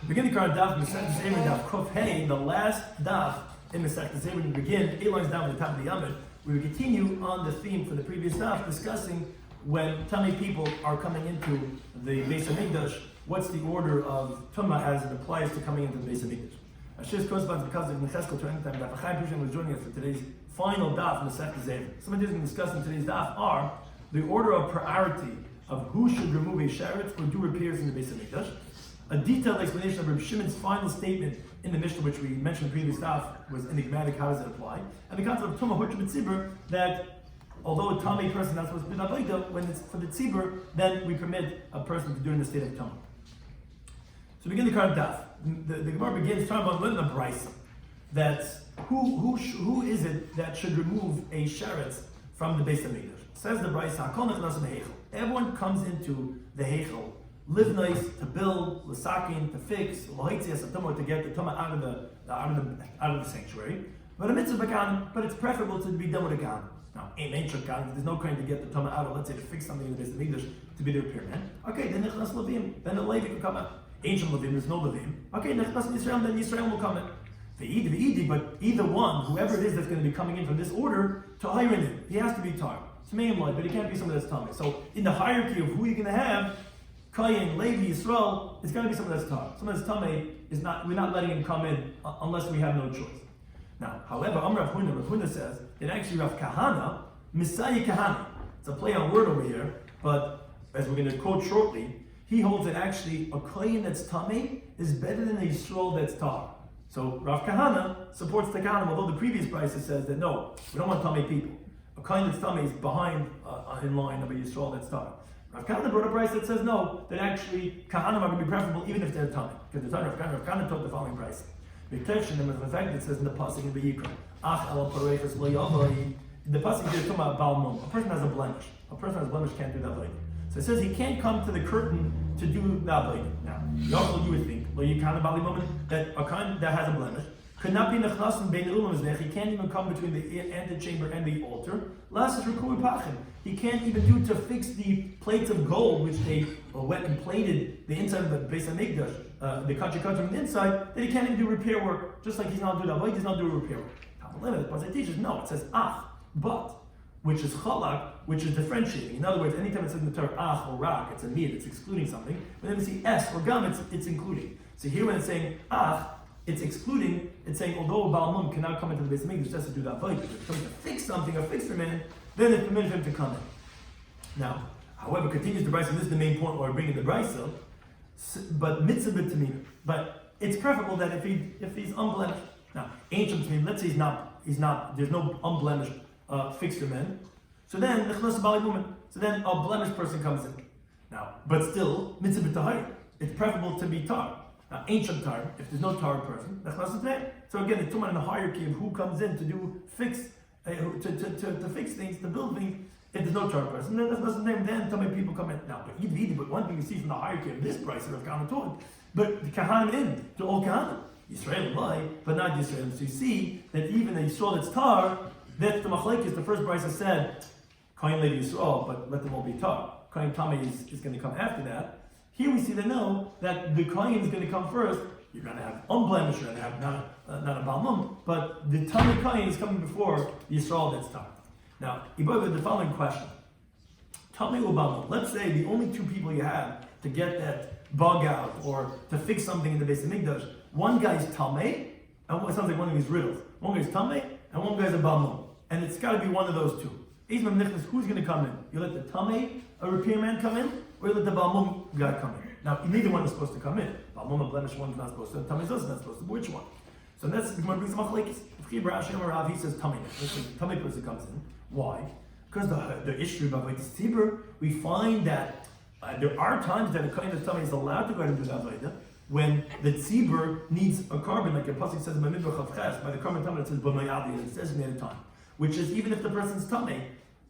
Beginning the current daf, Masechtas Eruvin Daf Kuf Hey, the last daf in Masechtas Eruvin. We begin 8 lines down at the top of the Yomid. We will continue on the theme for the previous daf, discussing when tummy people are coming into the Beis Hamikdash, what's the order of Tumah as it applies to coming into the Beis Hamikdash. Ashir's corresponds because of Necheskel to anytime Daf Chaim Pushin was joining us for today's final daf in Masechtas Eruvin. Some of the things we discuss in today's daf are the order of priority of who should remove a sheretz or do repairs in the Beis Hamikdash. A detailed explanation of Rabbi Shimon's final statement in the Mishnah, which we mentioned in the previous daf, was enigmatic. How does it apply? And the concept of Tumah Hutch B'Tzibur, that although a Tamei person is not supposed to be Navaida, when it's for the Tzibur, then we permit a person to do it in the state of Tumah. So begin the current daf. The Gemara begins talking about learning a brisa. That's who is it that should remove a sheretz from the Beis Hamikdash? Says the brisa, Hakol nechnas mehechel. Everyone comes into the hechel, live nice, to build, l'sakin, to fix, to get the tumah out of the sanctuary. But a mitzvah b'kan, but it's preferable to be done with a gan. Now, ancient gan, there's no kind to get the tumah out of, let's say, to fix something in the Beis Hamikdash to be the repairman. Okay, then nechnas levim, then the Levi can come out. Ancient levim, there's no levim. Okay, nechnas Yisrael, then Yisrael will come in. But either one, whoever it is that's going to be coming in from this order, to hire him, he has to be tar. It's main light, but he can't be someone that's tummy. So in the hierarchy of who you're going to have, Kayin, Levi, Yisrael, it's got to be someone that's tar. Someone that's tummy is not. We're not letting him come in unless we have no choice. Now, however, Rav Huna says that actually Rav Kahana, Messiah Kahana, it's a play on word over here, but as we're going to quote shortly, he holds that actually a Kayin that's tummy is better than a Yisrael that's tar. So Rav Kahana supports the Kahana, although the previous brisa says that no, we don't want tummy people. A Kayin that's tummy is behind in line of a Yisrael that's tar. Rav Kahana brought a price that says no, that actually Kahanim are going to be preferable even if they're tummy. Because the time Rav Kahana taught the following price. The fact that it says in the pasuk in the Yikra, Ach el pareiches lo yavai. The pasuk here is talking about balmum. A person has a blemish. A person has a blemish can't do that later. So it says he can't come to the curtain to do that later. Now, you would think lo yikana balimum that a kind that has a blemish could not be nechnasim bein ulam. He can't even come between the antechamber and the altar. Last is rekuy pachim. He can't even do to fix the plates of gold which they wet and plated the inside of the Beis Hamikdash, the kacha from the inside. That he can't even do repair work, just like he's not doing that. He's not doing repair work. The pasuk teaches no. It says ach, but, which is chalak, which is differentiating. In other words, anytime it says in the Torah ach or rak, it's a mid, it's excluding something. But then we see es or gam, it's including. So here when it's saying ach, it's excluding, it's saying although a Baal Mum cannot come into the Beis Hamikdash just to do that fight, if it's coming to fix something or fix the man, then it's permitted him to come in. Now, however, continues the brisa, and this is the main point where I bring in the brisa, but mitzvah b'tamina. But it's preferable that if he's unblemished. Now, ancient tamina, let's say he's not, there's no unblemished fixer man. So then nechnas bali woman. So then a blemished person comes in. Now, but still, mitzvah b'tahir. It's preferable to be tar. Now, ancient tar, if there's no tar person, that's not the So again, it's talking in the hierarchy of who comes in to do fix, to fix things, to build things. If there's no tar person, then that's not the name. Then tell me people come in. Now, but one thing you see from the hierarchy of this price of Kahana taught, but the Kahanim in to all Kahana, Yisrael lie, but not Yisrael. So you see that even the Yisrael that's tar, that's the machlekes. The first brisa said, Kain lady Yisrael, but let them all be tar. Kain Tamei is going to come after that. Here we see that no, that the Kain is going to come first. You're going to have unblemished, you're going to have not a Balmum, but the Tamei Kain is coming before Yisrael that's tar. Now, the following question. Tamei or Balmum. Let's say the only two people you have to get that bug out or to fix something in the Beis Hamikdash, one guy's Tamei, and it sounds like one of these riddles. One guy's Tamei, and one guy's a Balmum. And it's got to be one of those two. Who's going to come in? You let the Tamei, a repairman, come in, or you let the Balmum guy come in? Now, neither one is supposed to come in. Balmum, a blemished one is not supposed to. Tamei is also not supposed to. Which one? So that's the Gemara brings the machlekes. If he says Tamei, the Tamei person comes in. Why? Because the issue about the tzibur, we find that there are times that a kind of Tamei is allowed to go ahead and do that avodah when the tzibur needs a carbon, like a pasuk says by the carbon Tamei it says b'mayadi, and it says at a time, which is even if the person's Tamei,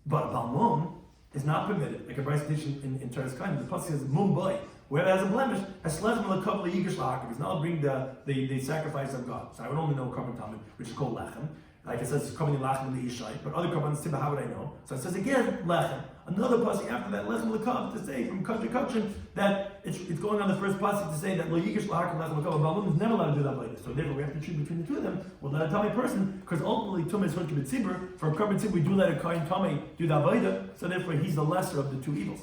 but Balmum is not permitted. Like a brisa in Teres Kain, the pasuk says Mumbai, whoever has a blemish, has slechem l'kav leyigish la'akav. He's not bring the sacrifice of God. So I would only know carbon Tamei, which is called lechem. Like it says, coming in lachem in the ishai, but other carbons, how would I know? So it says again, lechem. another pasuk after that lechem lekav to say from kach kachin that it's going on the first pasuk to say that lo yigish lahakim lechem lekav. Balmum is never allowed to do that later. So therefore we have to choose between the two of them. We'll let a tummy person because ultimately tummy is for kibbutz tzibur. For korban tzibur we do let a kohen tummy do the avodah. So therefore he's the lesser of the two evils.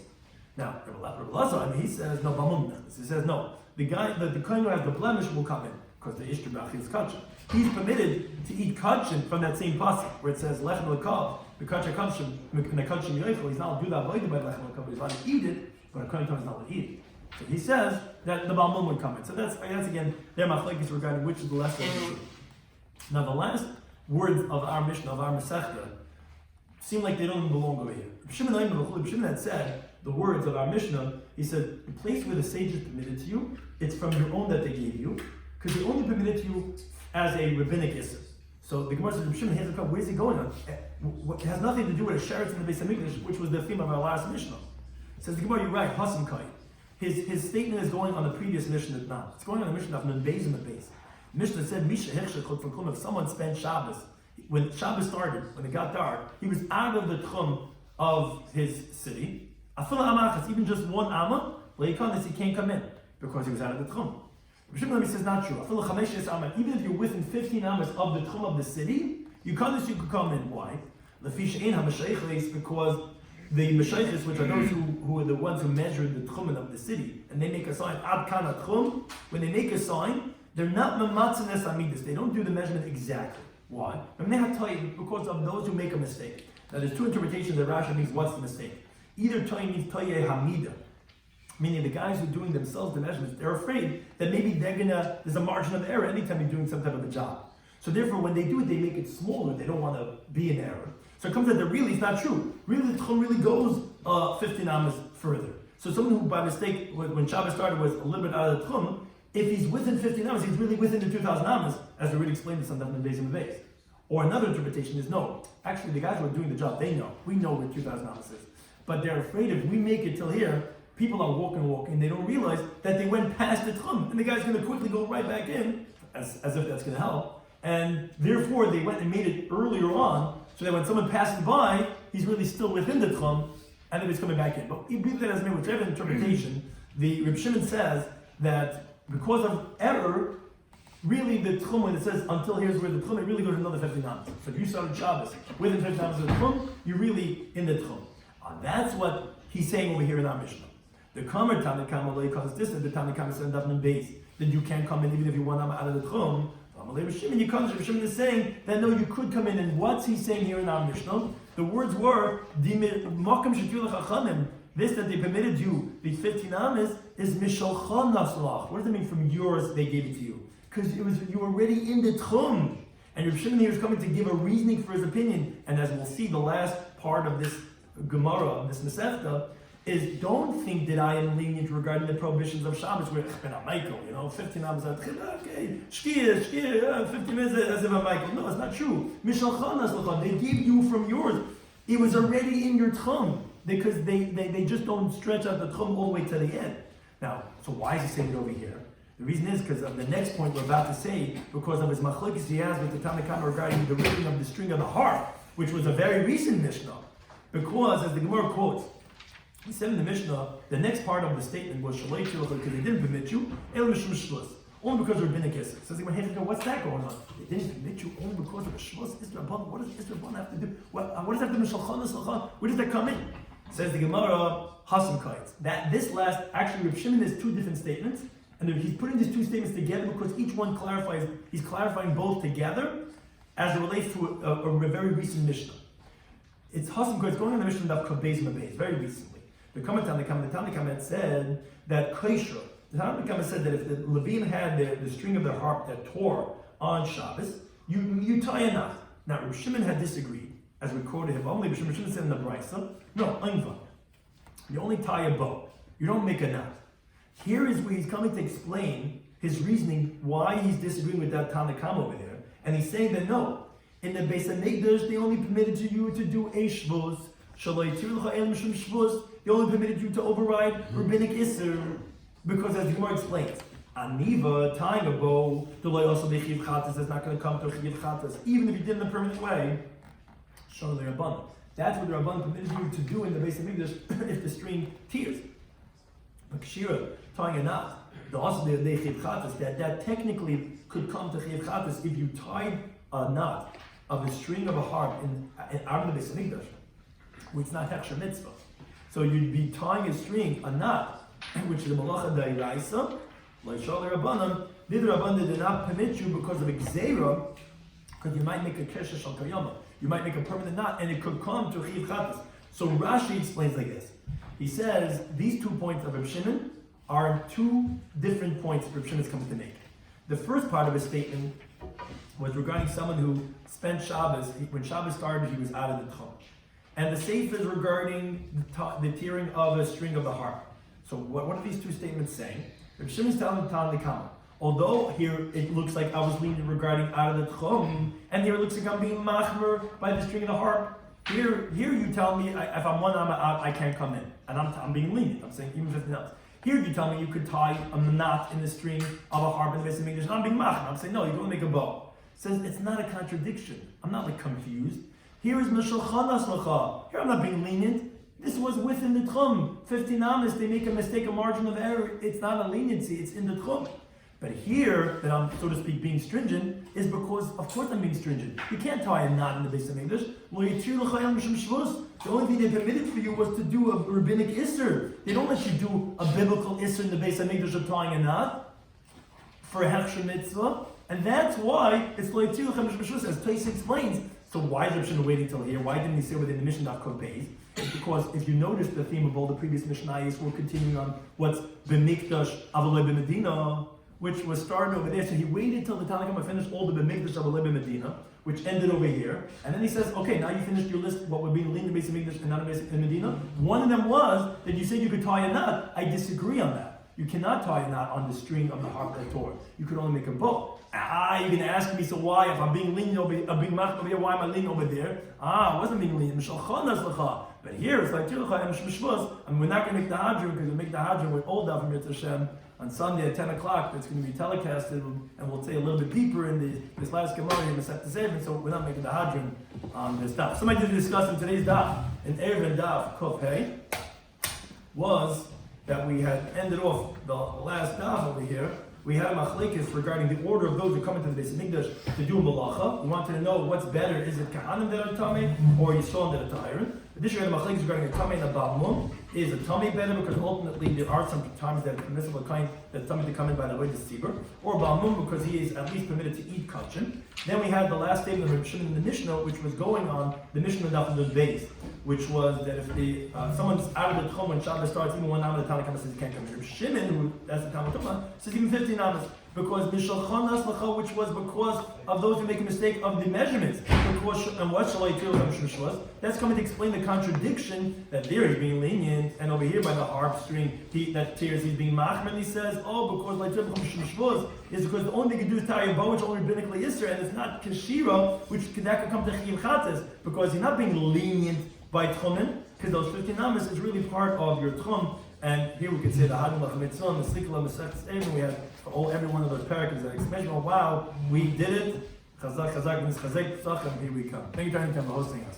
Now Rabbi Lazar, he says no balmum. He says no. The kohen who has the blemish will come in because the ishtabach is kachin. He's permitted to eat kachin from that same pasuk where it says lechem lekav. The kachin kachin yoichel. He's not allowed to do that avodah by lechem lekav. He's allowed to eat it, but a kohen is not allowed to eat it. So he says that the balmum would come in. So that's again their machlekes regarding which is the lesser of the two. Now the last words of our Mishnah, of our Masechta, seem like they don't even belong over here. Shimon had said the words of our Mishnah. He said the place where the sage is permitted to you, it's from your own that they gave you, because they only permitted to you as a rabbinic issur. So the Gemara says, Shimon, where's he going on? It has nothing to do with a sheretz in the Beis Hamikdash, which was the theme of our last Mishnah. Says the Gemara, you're right, Hasim Kai. His statement is going on the previous Mishnah now. It's going on the Mishnah of Nun Beis and Beis. Mishnah said, Misha Hechshechot from Kum, if someone spent Shabbos, when Shabbos started, when it got dark, he was out of the Tchum of his city. Afila Amachas, even just one Amma, he can't come in because he was out of the Tchum. Rabbi says not true. Even if you're within 15 amas of the tchum of the city, you could come in. Why? Because the meshaychis, which are those who are the ones who measure the tchumen of the city, and they make a sign ad kana tchum. When they make a sign, they're not mamatzines amidus. They don't do the measurement exactly. Why? Because of those who make a mistake. Now, there's two interpretations that Rashi means what's the mistake. Either toy means toye hamida, meaning the guys who are doing themselves the measurements, they're afraid that maybe there's a margin of error anytime you're doing some type of a job. So therefore, when they do it, they make it smaller. They don't want to be in error. So it comes out that really it's not true. Really, the tchum really goes 15 amas further. So someone who by mistake, when Shabbos started, was a little bit out of the tchum, if he's within 15 amas, he's really within the 2,000 amas, as we already explained this on the days in the base. Or another interpretation is no. Actually, the guys who are doing the job, they know. We know where 2,000 amas is. But they're afraid if we make it till here, people are walking, they don't realize that they went past the tchum, and the guy's going to quickly go right back in, as if that's going to help. And therefore, they went and made it earlier on, so that when someone passes by, he's really still within the tchum, and then he's coming back in. But even that as whichever interpretation, the Reb Shimon says that because of error, really the tchum, when it says until here's where the tchum, it really goes another 15 amas. So if you started Shabbos within 15 amas of the tchum, you're really in the tchum. That's what he's saying over here in our Mishnah. The Kamer Tanakama because this is the Tanakama said Daf Yomi that you can't come in even if you want out of the Tchum. You come. Shimon is saying that no, you could come in. And what's he saying here in our Mishnah? The words were this that they permitted you these 15 amas is mishalchan naslach. What does it mean from yours they gave it to you? Because you were already in the Tchum. And Reb Shimon here is coming to give a reasoning for his opinion. And as we'll see, the last part of this Gemara, of this Masechta, is don't think that I am lenient regarding the prohibitions of Shabbos, where Michael, 15 hours, okay, shkir, 15 minutes as if I'm Michael. No, it's not true. They gave you from yours. It was already in your tchum, because they just don't stretch out the tchum all the way to the end. Now, so why is he saying it over here? The reason is because of the next point we're about to say, because of his machlokes he has with the Tanakhama regarding the reading of the string of the harp, which was a very recent Mishnah. Because, as the Gemara quotes, he said in the Mishnah, the next part of the statement was Shalei Tilcha, because they didn't permit you, El Mishum Shlos, only because of rabbinic issur. Says he went, hey, what's that going on? They didn't permit you only because of a Shlos Isra'ban. What does Isra'ban have to do? What does that have to do with Shalchan Eslachan? Where does that come in? Says the Gemara, Hasim Kait, that this last, actually Reb Shimon has two different statements, and he's putting these two statements together because each one clarifies, he's clarifying both together as it relates to a very recent Mishnah. It's Hasim Kait, it's going on the Mishnah of Daf Yomi, very recently. The Tanakhama had said that Kaisha, the Tanakhama said that if the Levine had the string of their harp that tore on Shabbos, you tie a knot. Now, Reb Shimon had disagreed, as we quoted him. Only Reb Shimon said in the Brisa, no, Ainva. You only tie a bow. You don't make a knot. Here is where he's coming to explain his reasoning why he's disagreeing with that Tanakhama over there, and he's saying that no, in the Beis Hamikdash they only permitted you to do a shvuz. They only permitted you to override rabbinic issur, because as the Gemara explains, Aniva, tying a bow, also the chiv chatas is not going to come to a chiv chatas, even if you did it in a permanent way. Shon the Rabbanon. That's what the Rabban permitted you to do in the Beis Hamikdash if the string tears. But Kshira, tying a knot, that technically could come to Chiyuv Chatas if you tied a knot of a string of a harp out of the Beis Hamikdash, which is not Hechsher Mitzvah. So you'd be tying a string, a knot, which is a Malacha D'Oraisa, like Shal Rabbanan. The Rabbanan did not permit you because of Gzeira, because you might make a Kesher Shal Kayama. You might make a permanent knot, and it could come to Chiyuv Chatas. So Rashi explains like this. He says these 2 points of Reb Shimon are 2 different points Reb Shimon is coming to make. The first part of his statement was regarding someone who spent Shabbos. When Shabbos started, he was out of the Tchum. And the Seif is regarding the tearing of a string of the harp. So what are these 2 statements saying? Reb Shimon is telling the Kama. Although here it looks like I was leaning regarding out of the Tchum, and here it looks like I'm being machmer by the string of the harp. Here you tell me if I'm one out, I can't come in, and I'm being lenient. I'm saying even 15 else. Here you tell me you could tie a knot in the string of a harp in the Beis Hamikdash, and I'm being machmer. I'm saying no, you don't make a bow. It says it's not a contradiction. I'm not confused. Here is Mishal Chanas Lacha. Here I'm not being lenient. This was within the Tchum. 15 amas, they make a mistake, a margin of error. It's not a leniency, it's in the Tchum. But here, that I'm, so to speak, being stringent, is because, of course I'm being stringent. You can't tie a knot in the Beis Hamikdash. The only thing they permitted for you was to do a rabbinic isser. They don't let you do a biblical isser in the Beis Hamikdash of tying a knot for a Hechsher Mitzvah. And that's why it's lo yitiru lechem mishmashus, as Tais explains. So why is Reb Shimon waiting till here? Why didn't he say within the Mishnah Daf Kov Beis? It's because if you notice the theme of all the previous Mishnayos, we're continuing on what's b'mikdash avalei b'medina, which was started over there. So he waited till the Tanakh finished all the b'mikdash avalei b'medina, which ended over here. And then he says, okay, now you finished your list, what would be in the Beis Hamikdash and not in Medina. One of them was that you said you could tie a knot. I disagree on that. You cannot tie a knot on the string of the harp that tore. You could only make a bow. You're going to ask me, so why, if I'm being lenient over here, why am I leaning over there? I wasn't being lenient. But here it's like, and we're not going to make the Hadron, because we'll make the Hadron with all Daf Yomi Hashem on Sunday at 10 o'clock. It's going to be telecasted, and we'll say a little bit deeper in this last Gemara in the Sefer, so we're not making the Hadron on this Daf. Somebody did discuss in today's Daf, in Eruvin Daf, Kuf Hey, was that we had ended off the last Daf over here. We had a machlekes regarding the order of those who come into the Beis Hamikdash to do malacha. We wanted to know what's better: is it kahanim that are tamei or yisraelim that are ta'irin? Additionally, we had a machlekes regarding a tamei and a ba'amum. Is a tamei better because ultimately there are some times that it's permissible kind that tamei to come in by the way to tzibur, or ba'amum because he is at least permitted to eat kachin. Then we had the last statement of Reb Shimon in the Mishnah, which was going on the Mishnah Daf Beis, which was that if someone's out of the Tchum when Shabbos starts, even 1 hour the Tanakh says he can't come in. Reb Shimon, who that's the Talmud Torah, says even 15 hours. Because Mishal Chanas Lacha, which was because of those who make a mistake of the measurements. Because, and what shall I tell you? That's coming to explain the contradiction that there he's being lenient, and over here by the harp string that tears he's being machmer. He says, because like is because the only thing you can do is tie a bow, which only rabbinically isser, and it's not kashira, which that could come to chiyuv chatas, because you're not being lenient by tchumen, because those 15 amas is really part of your tchum. And here we could say the Hadron Lach Mitzvah, the Sikla, Masechtas Eruvin. We had for every one of those paragraphs that explain, wow, we did it. Chazak, Chazak, Chazak, Chazak, here we come. Thank you, Tony, for hosting us.